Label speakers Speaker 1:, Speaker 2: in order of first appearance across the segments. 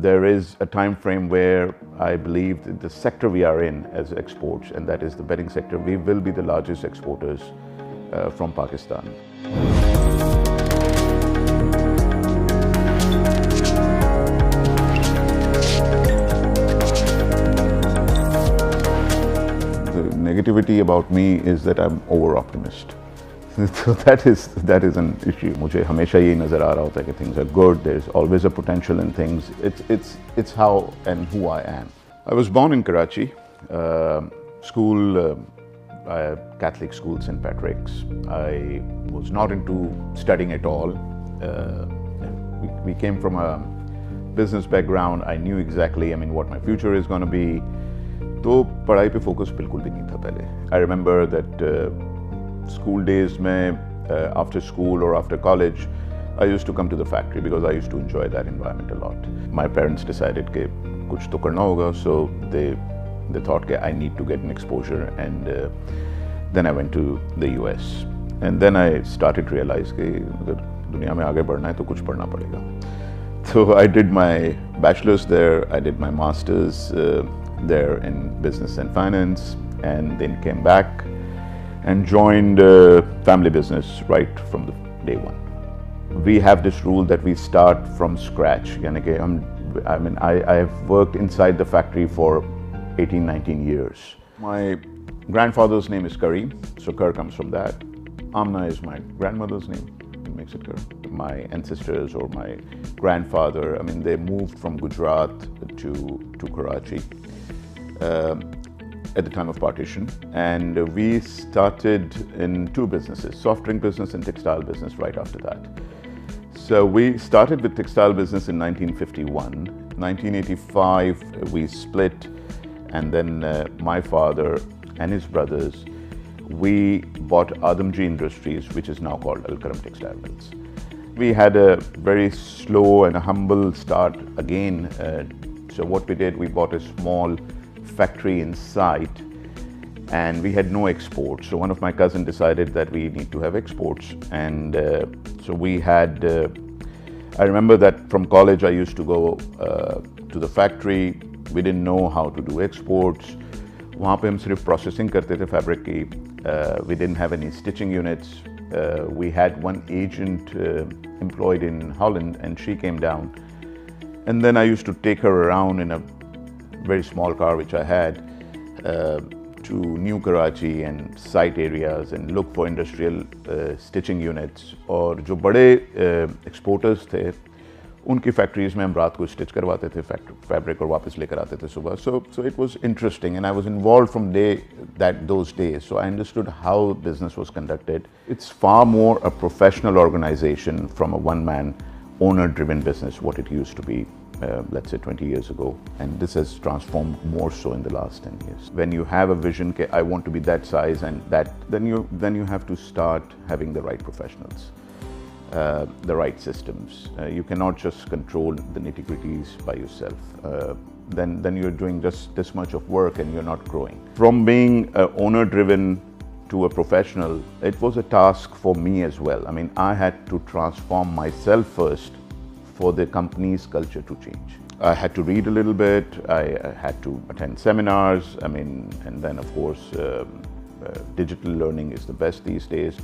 Speaker 1: There is a time frame where I believe that the sector we are in as exports, and that is the bedding sector, we will be the largest exporters from Pakistan. The negativity about me is that I'm over-optimist. So that is an issue. मुझे हमेशा ये नज़र आ रहा होता है कि things are good. There's always a potential in things. It's how and who I am. I was born in Karachi. Catholic school, St. Patrick's. I was not into studying at all. We came from a business background. I knew exactly, what my future is going to be. तो पढ़ाई पे focus बिल्कुल भी नहीं था पहले. I remember that school days mein, after school or after college, I used to come to the factory because I used to enjoy that environment a lot. My parents decided कि कुछ तो करना होगा, so they thought that I need to get an exposure, and then I went to the US, and then I started to realize कि अगर दुनिया में आगे बढ़ना है तो कुछ पढ़ना पड़ेगा. So I did my bachelor's there, I did my master's there in business and finance, and then came back and joined family business right from the day one. We have this rule that we start from scratch. I have worked inside the factory for 18-19 years. My grandfather's name is Karim, so Kar comes from that. Amna is my grandmother's name, it makes it Kar. My ancestors or my grandfather, they moved from Gujarat to Karachi at the time of partition, and we started in two businesses, soft drink business and textile business right after that. So we started with textile business in 1951. 1985 we split, and then my father and his brothers, we bought Adamji Industries, which is now called Karam Textile Mills. We had a very slow and a humble start again. So what we did, we bought a small factory inside, and we had no exports. So one of my cousins decided that we need to have exports, and so we had, I remember that from college I used to go to the factory. We didn't know how to do exports. वहाँ पे हम सिर्फ processing करते थे fabric की. We didn't have any stitching units. We had one agent employed in Holland, and she came down, and then I used to take her around in a very small car which I had to New Karachi and site areas and look for industrial stitching units. और जो बड़े exporters थे, उनकी factories में हम रात को stitch करवाते थे fabric और वापस लेकर आते थे सुबह. So it was interesting, and I was involved from those days. So I understood how business was conducted. It's far more a professional organization from a one-man owner-driven business, what it used to be. Let's say 20 years ago, and this has transformed more so in the last 10 years. When you have a vision, I want to be that size and that, then you have to start having the right professionals, the right systems. You cannot just control the nitty-gritties by yourself. Then you're doing just this much of work and you're not growing. From being owner-driven to a professional, it was a task for me as well. I had to transform myself first for the company's culture to change. I had to read a little bit, I had to attend seminars, and then of course digital learning is the best these days.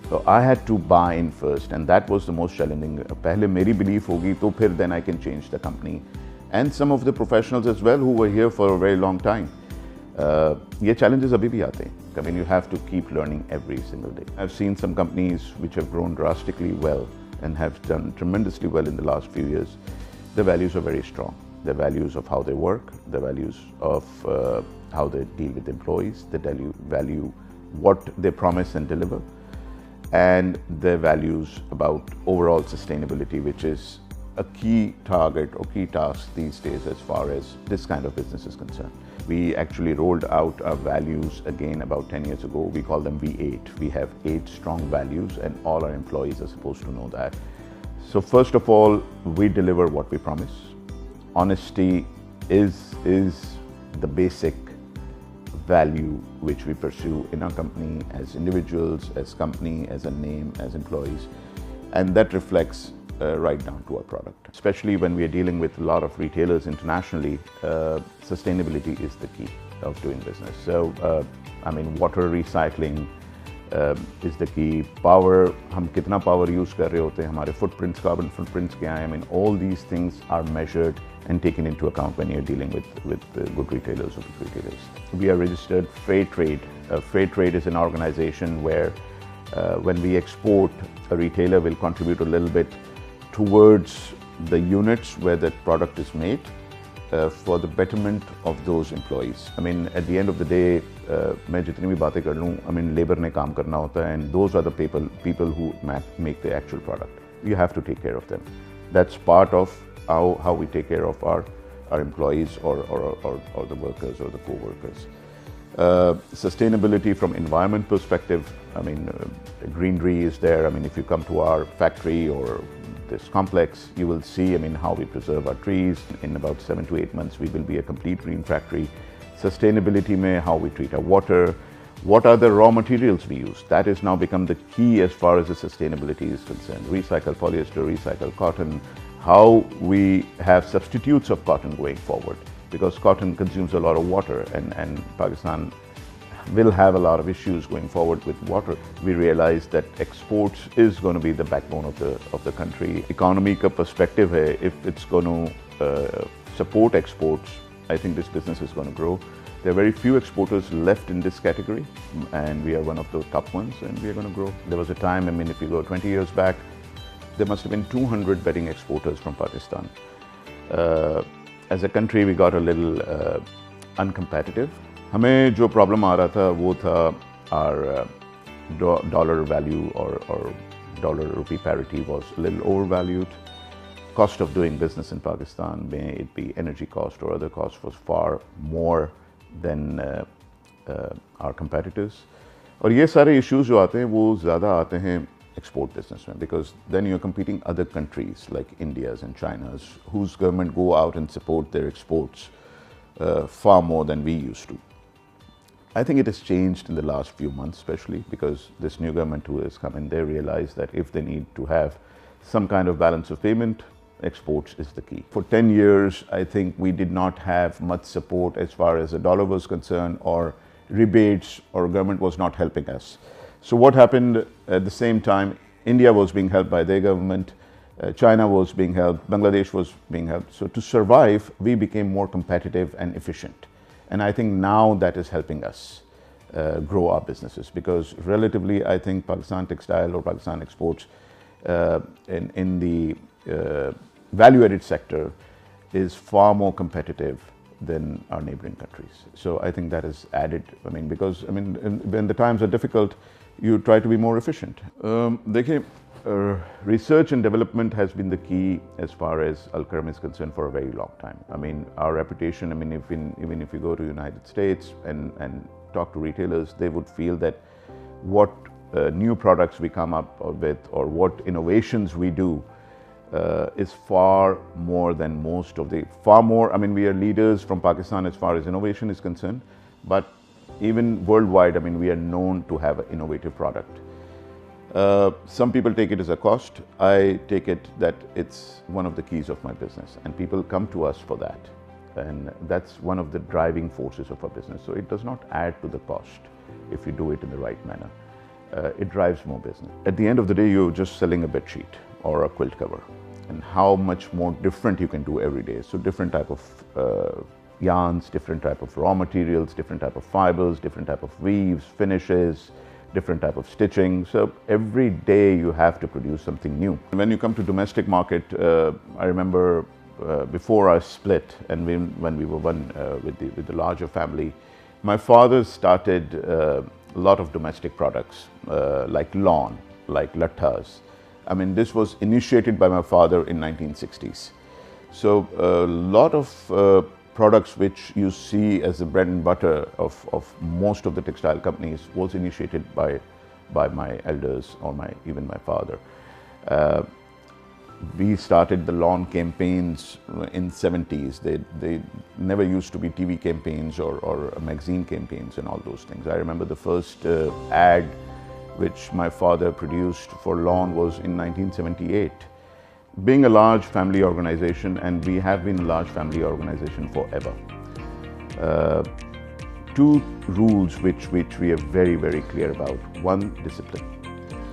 Speaker 1: So I had to buy in first, and that was the most challenging. पहले मेरी belief होगी तो फिर then I can change the company. And some of the professionals as well who were here for a very long time. ये challenges अभी भी आते हैं. You have to keep learning every single day. I've seen some companies which have grown drastically well and have done tremendously well in the last few years. The values are very strong. The values of how they work, the values of how they deal with employees, the value what they promise and deliver, and the values about overall sustainability, which is a key target or key task these days as far as this kind of business is concerned. We actually rolled out our values again about 10 years ago. We call them V8. We have 8 strong values, and all our employees are supposed to know that. So first of all, we deliver what we promise. Honesty is the basic value which we pursue in our company as individuals, as company, as a name, as employees. And that reflects right down to our product. Especially when we are dealing with a lot of retailers internationally, sustainability is the key of doing business. So, I mean, water recycling is the key. Power, हम कितना power use कर रहे होते हैं, हमारे footprints, carbon footprints क्या हैं. I mean, all these things are measured and taken into account when you're dealing with good retailers or big retailers. We are registered Fair Trade. Fair Trade is an organization where when we export, a retailer will contribute a little bit towards the units where that product is made for the betterment of those employees. I mean, at the end of the day, मैं जितनी भी बातें कर लूँ, I mean, labor ने काम करना होता है, and those are the people who make the actual product. You have to take care of them. That's part of how we take care of our employees or the workers or the co-workers. Sustainability from environment perspective, I mean, greenery is there. I mean, if you come to our factory or this complex, you will see, I mean, how we preserve our trees. In about 7 to 8 months, we will be a complete green factory. Sustainability mein, how we treat our water. What are the raw materials we use? That has now become the key as far as the sustainability is concerned. Recycled polyester, recycled cotton, how we have substitutes of cotton going forward, because cotton consumes a lot of water, and Pakistan will have a lot of issues going forward with water. We realize that exports is going to be the backbone of the country. Economy ka perspective hai, if it's going to support exports, I think this business is going to grow. There are very few exporters left in this category, and we are one of the top ones, and we are going to grow. There was a time, I mean, if you go 20 years back, there must have been 200 bedding exporters from Pakistan. As a country, we got a little uncompetitive. हमें जो problem आ रहा था वो था our dollar value or dollar rupee parity was a little overvalued. Cost of doing business in Pakistan, may it be energy cost or other costs, was far more than our competitors. और ये सारे issues जो आते हैं वो ज़्यादा आते हैं export business में, because then you're competing other countries like India's and China's, whose government go out and support their exports far more than we used to. I think it has changed in the last few months, especially because this new government who has come in, they realize that if they need to have some kind of balance of payment, exports is the key. For 10 years, I think we did not have much support as far as the dollar was concerned, or rebates, or government was not helping us. So what happened at the same time, India was being helped by their government, China was being helped, Bangladesh was being helped. So to survive, we became more competitive and efficient. And I think now that is helping us grow our businesses, because relatively, I think Pakistan Textile or Pakistan Exports in the value-added sector is far more competitive than our neighboring countries. So I think that has added, I mean, because, I mean, when the times are difficult, you try to be more efficient. Research and development has been the key as far as Al-Karam is concerned for a very long time. I mean, our reputation, I mean, even if you go to the United States and talk to retailers, they would feel that what new products we come up with or what innovations we do is far more than most of the, I mean, we are leaders from Pakistan as far as innovation is concerned, but even worldwide, I mean, we are known to have an innovative product. Some people take it as a cost. I take it that it's one of the keys of my business, and people come to us for that. And that's one of the driving forces of our business. So it does not add to the cost if you do it in the right manner. It drives more business. At the end of the day, you're just selling a bed sheet or a quilt cover, and how much more different you can do every day. So different type of yarns, different type of raw materials, different type of fibers, different type of weaves, finishes, different type of stitching. So every day you have to produce something new. When you come to domestic market, I remember before I split, and when we were one with the larger family, my father started a lot of domestic products like lawn, like lattas. I mean, this was initiated by my father in 1960s. So a lot of products which you see as the bread and butter of most of the textile companies was initiated by my elders or even my father. We started the lawn campaigns in 70s. They never used to be TV campaigns or magazine campaigns and all those things. I remember the first ad which my father produced for lawn was in 1978. being a large family organization, and we have been a large family organization forever, two rules which we are very, very clear about. One, discipline.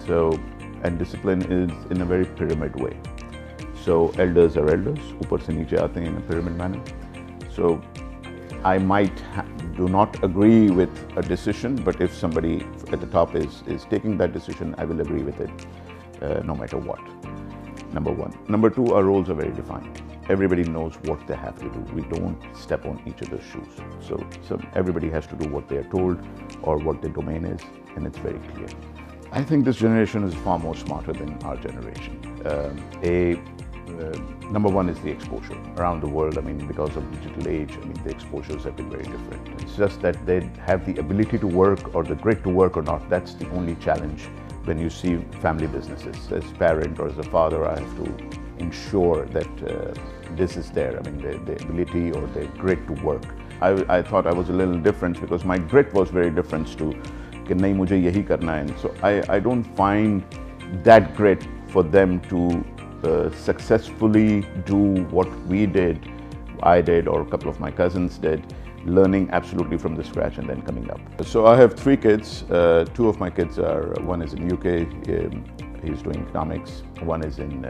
Speaker 1: So, and discipline is in a very pyramid way. So elders are elders, ऊपर से नीचे आते हैं in a pyramid manner. So I might do not agree with a decision, but if somebody at the top is taking that decision, I will agree with it, no matter what. Number one. Number two, our roles are very defined. Everybody knows what they have to do. We don't step on each other's shoes. So everybody has to do what they are told or what their domain is, and it's very clear. I think this generation is far more smarter than our generation. Number one is the exposure around the world. I mean, because of digital age, I mean, the exposures have been very different. It's just that they have the ability to work or the grit to work or not. That's the only challenge when you see family businesses. As a parent or as a father, I have to ensure that this is there. I mean, the ability or the grit to work. I thought I was a little different because my grit was very different to कि नहीं मुझे यही करना है. So I don't find that grit for them to successfully do what we did, I did, or a couple of my cousins did, learning absolutely from the scratch and then coming up. So I have three kids. Two of my kids are, one is in UK, he's doing economics. One is in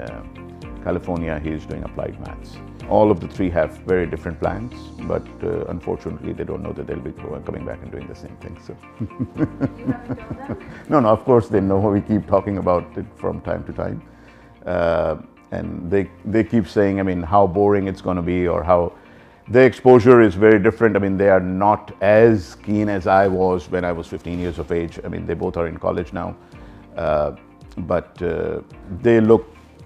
Speaker 1: California, he's doing applied maths. All of the three have very different plans, but unfortunately they don't know that they'll be coming back and doing the same thing. So
Speaker 2: You have to tell them?
Speaker 1: no, of course they know. We keep talking about it from time to time. And they keep saying, I mean, how boring it's going to be, or how their exposure is very different. I mean, they are not as keen as I was when I was 15 years of age. I mean, they both are in college now, but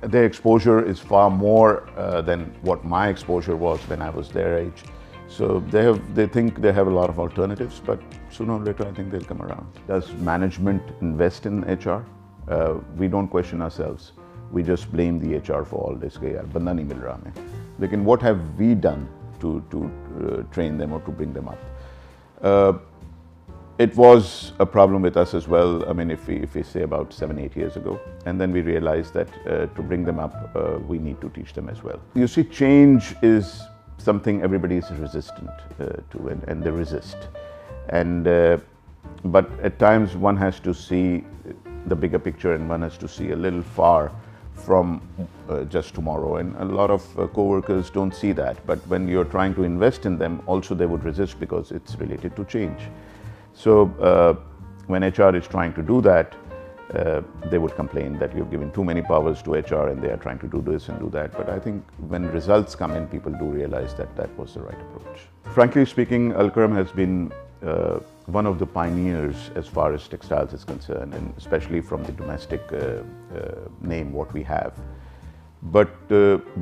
Speaker 1: their exposure is far more than what my exposure was when I was their age. So they think they have a lot of alternatives, but sooner or later I think they'll come around. Does management invest in HR? We don't question ourselves. We just blame the HR for all this. कि यार बंदा नहीं मिल रहा हमें. लेकिन what have we done to train them or to bring them up? It was a problem with us as well. I mean, if we say about 7-8 years ago, and then we realized that to bring them up, we need to teach them as well. You see, change is something everybody is resistant to, and they resist. But at times one has to see the bigger picture, and one has to see a little far from just tomorrow, and a lot of co-workers don't see that. But when you're trying to invest in them, also they would resist because it's related to change. So when HR is trying to do that, they would complain that you've given too many powers to HR and they are trying to do this and do that. But I think when results come in, people do realize that that was the right approach. Frankly speaking, Al-Karam has been one of the pioneers as far as textiles is concerned, and especially from the domestic name what we have. But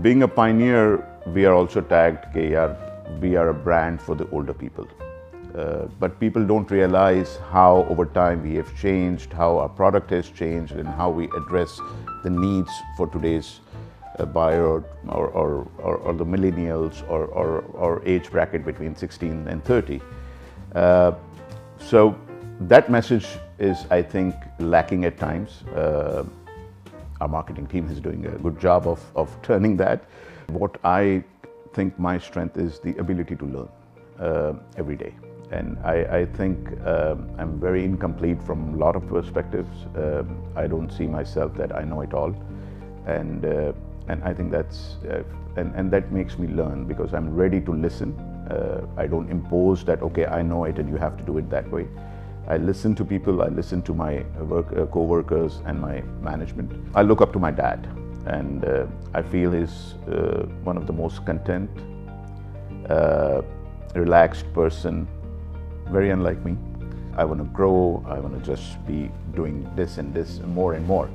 Speaker 1: being a pioneer, we are also tagged that we are a brand for the older people. But people don't realize how over time we have changed, how our product has changed, and how we address the needs for today's buyer or the millennials or age bracket between 16 and 30. So that message is, I think, lacking at times. Our marketing team is doing a good job of turning that. What I think my strength is the ability to learn every day. And I think I'm very incomplete from a lot of perspectives. I don't see myself that I know it all. And I think that's, and that makes me learn because I'm ready to listen. I don't impose that, okay, I know it and you have to do it that way. I listen to people, I listen to my co-workers and my management. I look up to my dad, and I feel he's one of the most content, relaxed person, very unlike me. I want to grow, I want to just be doing this and this and more.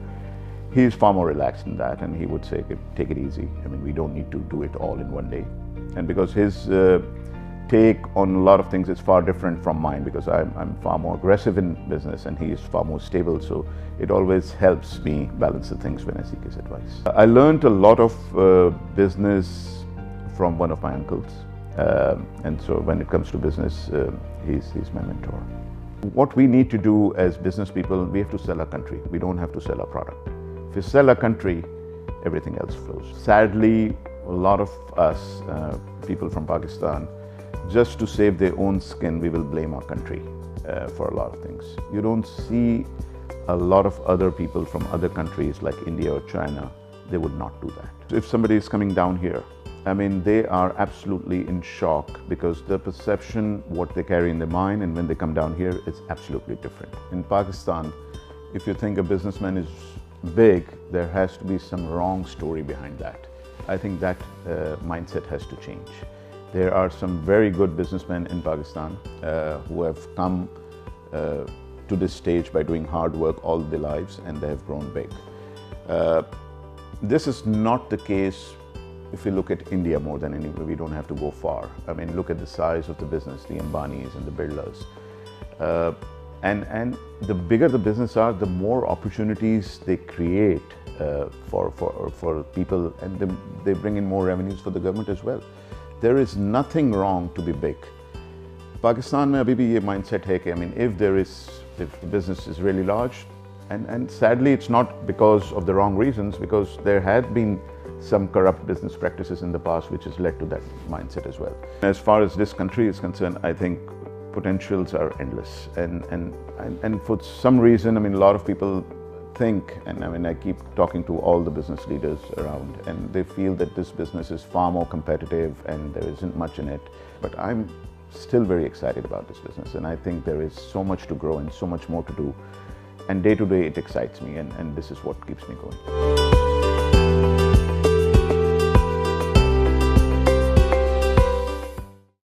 Speaker 1: He's far more relaxed than that, and he would say, take it easy. I mean, we don't need to do it all in one day. And because his take on a lot of things is far different from mine, because I'm far more aggressive in business and he is far more stable, so it always helps me balance the things when I seek his advice. I learned a lot of business from one of my uncles, and so when it comes to business, he's my mentor. What we need to do as business people, we have to sell our country. We don't have to sell our product. If we sell our country, everything else flows. Sadly, a lot of us, people from Pakistan, just to save their own skin, we will blame our country for a lot of things. You don't see a lot of other people from other countries like India or China, they would not do that. If somebody is coming down here, I mean, they are absolutely in shock because the perception, what they carry in their mind, and when they come down here, it's absolutely different. In Pakistan, if you think a businessman is big, there has to be some wrong story behind that. I think that mindset has to change. There are some very good businessmen in Pakistan who have come to this stage by doing hard work all their lives, and they have grown big. This is not the case if we look at India more than anywhere. We don't have to go far. I mean, look at the size of the business, the Ambanis and the Birlas. And the bigger the business are, the more opportunities they create for people, and they bring in more revenues for the government as well. There is nothing wrong to be big. Pakistan में अभी भी ये mindset है कि, I mean, if the business is really large, and sadly it's not because of the wrong reasons, because there had been some corrupt business practices in the past which has led to that mindset as well. As far as this country is concerned, I think potentials are endless, and for some reason, I mean, a lot of people think, and I mean, I keep talking to all the business leaders around, and they feel that this business is far more competitive and there isn't much in it. But I'm still very excited about this business, and I think there is so much to grow and so much more to do, and day to day it excites me, and this is what keeps me going.